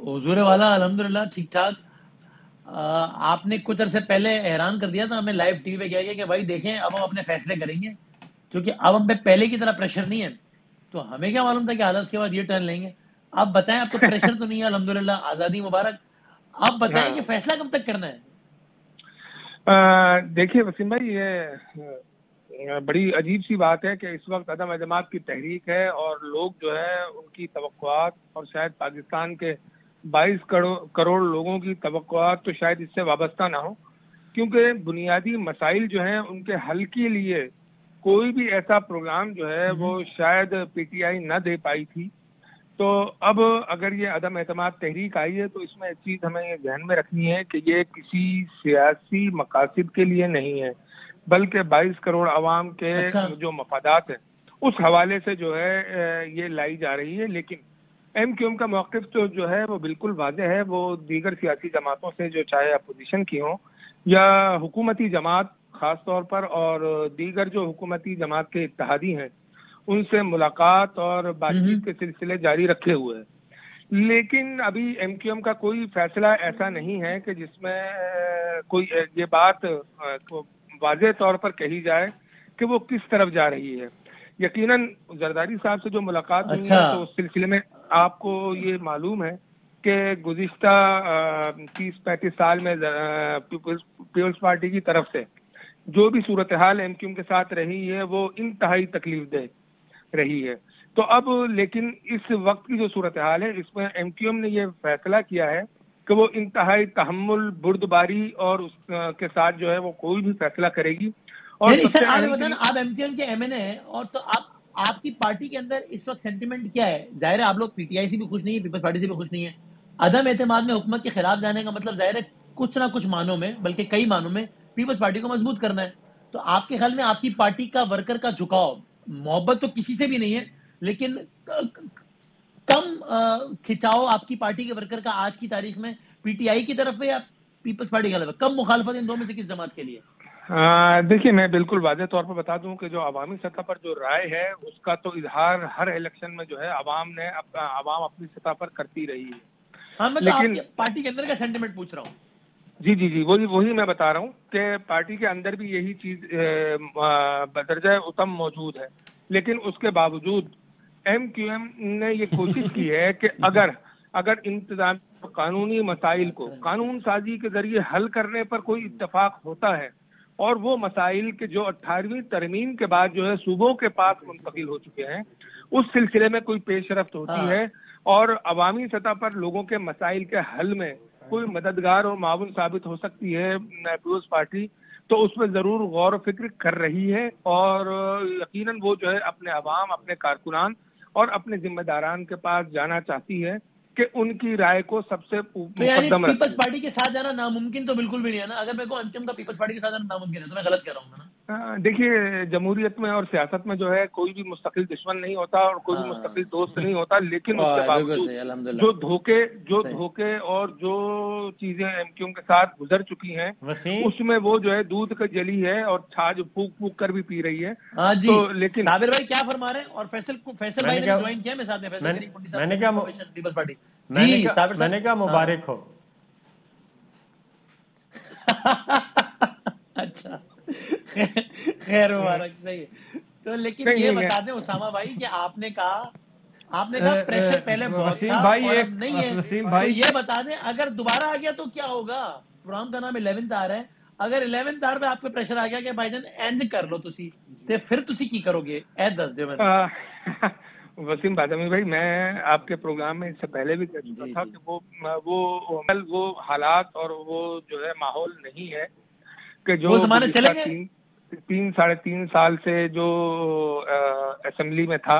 حضور والا الحمدللہ ٹھیک ٹھاک. آپ نے کچھ عرصے پہلے حیران کر دیا تھا ہمیں لائیو ٹی وی پہ کیا گیا کہ بھائی دیکھیں اب ہم اپنے فیصلے کریں گے کیونکہ اب ہم پہ پہلے کی طرح پریشر نہیں ہے. تو ہمیں کیا معلوم تھا کہ حالات کے بعد یہ ٹرن لیں گے. اب بتائیں, اب تو پریشر تو نہیں ہے الحمدللہ, آزادی مبارک. اب بتائیں کہ فیصلہ کب تک کرنا ہے؟ دیکھیے وسیم بھائی, یہ بڑی عجیب سی بات ہے کہ اس وقت عدم اعتماد کی تحریک ہے اور لوگ جو ہے ان کی توقعات, اور شاید پاکستان کے 22 کروڑ لوگوں کی توقعات تو شاید اس سے وابستہ نہ ہو, کیونکہ بنیادی مسائل جو ہیں ان کے حل کے لیے کوئی بھی ایسا پروگرام جو ہے وہ شاید پی ٹی آئی نہ دے پائی تھی. تو اب اگر یہ عدم اعتماد تحریک آئی ہے تو اس میں ایک چیز ہمیں ذہن میں رکھنی ہے کہ یہ کسی سیاسی مقاصد کے لیے نہیں ہے, بلکہ 22 کروڑ عوام کے جو مفادات ہیں اس حوالے سے جو ہے یہ لائی جا رہی ہے. لیکن ایم کیو ایم کا موقف تو جو ہے وہ بالکل واضح ہے. وہ دیگر سیاسی جماعتوں سے, جو چاہے اپوزیشن کی ہوں یا حکومتی جماعت خاص طور پر, اور دیگر جو حکومتی جماعت کے اتحادی ہیں, ان سے ملاقات اور بات چیت کے سلسلے جاری رکھے ہوئے ہیں. لیکن ابھی ایم کیو ایم کا کوئی فیصلہ ایسا نہیں ہے کہ جس میں کوئی یہ بات واضح طور پر کہی جائے کہ وہ کس طرف جا رہی ہے. یقیناً زرداری صاحب سے جو ملاقات ہوئی ہے تو اس سلسلے میں آپ کو یہ معلوم ہے کہ گزشتہ 30-35 سال میں پیپلز پارٹی کی طرف سے جو بھی صورتحال ایم کیو ایم کے ساتھ رہی ہے وہ انتہائی تکلیف دہ رہی ہے. تو اب لیکن اس وقت کی جو صورتحال ہے اس میں ایم کیو ایم نے یہ فیصلہ کیا ہے کہ وہ انتہائی تحمل, بردباری اور اس کے ساتھ جو ہے وہ کوئی بھی فیصلہ کرے گی. اور سر آپ بتانا, آپ ایم کیو ایم کے ایم این اے ہیں, اور تو آپ کی پارٹی کے اندر اس وقت سینٹیمنٹ کیا ہے؟ ظاہر ہے آپ لوگ پی ٹی آئی سے بھی خوش نہیں ہیں, پیپلز پارٹی سے بھی خوش نہیں ہیں. عدم اعتماد میں حکومت کے خلاف جانے کا مطلب ظاہر ہے کچھ نہ کچھ معنوں میں, بلکہ کئی معنوں میں, پیپلز پارٹی کو مضبوط کرنا ہے. تو آپ کے خیال میں آپ کی پارٹی کا ورکر کا جھکاؤ, محبت تو کسی سے بھی نہیں ہے, لیکن کم کھچاؤ آپ کی پارٹی کے ورکر کا آج کی تاریخ میں پی ٹی آئی کی طرف ہے یا پیپلز پارٹی کی طرف, کم مخالفت ان دو میں سے کس جماعت کے لیے؟ دیکھیے میں بالکل واضح طور پر بتا دوں کہ جو عوامی سطح پر جو رائے ہے اس کا تو اظہار ہر الیکشن میں جو ہے عوام اپنی سطح پر کرتی رہی ہے. ہاں, میں تو آپ کی پارٹی کے اندر کا سینٹیمنٹ پوچھ رہا ہوں. جی وہی میں بتا رہا ہوں کہ پارٹی کے اندر بھی یہی چیز بدرجہ اتم موجود ہے. لیکن اس کے باوجود ایم کیو ایم نے یہ کوشش کی ہے کہ اگر انتظام قانونی مسائل کو قانون سازی کے ذریعے حل کرنے پر کوئی اتفاق ہوتا ہے, اور وہ مسائل کے جو 18ویں ترمیم کے بعد جو ہے صوبوں کے پاس منتقل ہو چکے ہیں, اس سلسلے میں کوئی پیش رفت ہوتی ہے اور عوامی سطح پر لوگوں کے مسائل کے حل میں کوئی مددگار اور معاون ثابت ہو سکتی ہے پیپلز پارٹی, تو اس میں ضرور غور و فکر کر رہی ہے. اور یقیناً وہ جو ہے اپنے عوام, اپنے کارکنان اور اپنے ذمہ داران کے پاس جانا چاہتی ہے کہ ان کی رائے کو سب سے مقدم رکھیں. پیپلز پارٹی کے ساتھ جانا ناممکن تو بالکل بھی نہیں ہے نا. اگر میں کو ایم کیو ایم کا پیپلز پارٹی کے ساتھ جانا ناممکن ہے تو میں غلط کہہ رہا ہوں نا. دیکھیے جمہوریت میں اور سیاست میں جو ہے کوئی بھی مستقل دشمن نہیں ہوتا اور کوئی بھی مستقل دوست نہیں ہوتا, لیکن اس کے باوجود جو دھوکے اور جو چیزیں ایم کیو ایم کے ساتھ گزر چکی ہیں اس میں وہ جو ہے دودھ کا جلی ہے اور چھاچ پھونک پھونک کر بھی پی رہی ہے. ہاں جی, لیکن صابر بھائی کیا فرما رہے ہیں؟ اور فیصل بھائی نے جوائن کیا میرے ساتھ میں, فیصل کریم پنڈی صاحب سے پیپلز پارٹی. جی صابر صاحب, میں نے کہا مبارک ہو. اچھا خیر مبارک, صحیح ہے. تو لیکن یہ بتا دیں اسامہ بھائی کہ آپ نے کہا پریشر پہلے بہت تھا اور اب نہیں ہے, تو یہ بتا دیں اگر دوبارہ آ گیا تو کیا ہوگا؟ پروگرام کا نام 11th آر ہے. اگر 11th آر پہ آپ پہ پریشر آ گیا کہ بھائی جان اینڈ کر لو تسی, تے پھر تسی کی کرو گے؟ دس دیو میں وسیم بادامی بھائی, میں آپ کے پروگرام میں اس سے پہلے بھی کہہ چکا تھا کہ وہ حالات اور وہ جو ہے ماحول نہیں ہے کہ جو 3-3.5 سال سے جو اسمبلی میں تھا.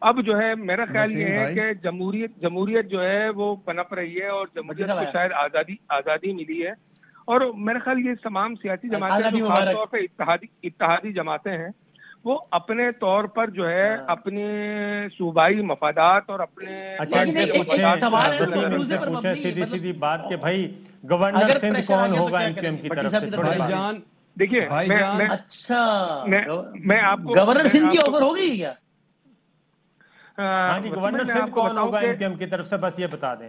اب جو ہے میرا خیال یہ ہے کہ جمہوریت جو ہے وہ پنپ رہی ہے اور جمہوریت کو شاید آزادی ملی ہے, اور میرا خیال یہ تمام سیاسی جماعتیں جو خاص طور پہ اتحادی جماعتیں ہیں وہ اپنے طور پر جو ہے اپنے صوبائی مفادات اور اپنے سیدھی بات کہ بھائی گورنر سندھ کون ہوگا ایم کیو ایم کی طرف سے؟ بھائی جان دیکھیے, اچھا میں آپ کو گورنر سندھ کی آفر ہو گئی کیا؟ ہاں جی, گورنر سندھ کون ہوگا ایم کیو ایم کی طرف سے, بس یہ بتا دیں.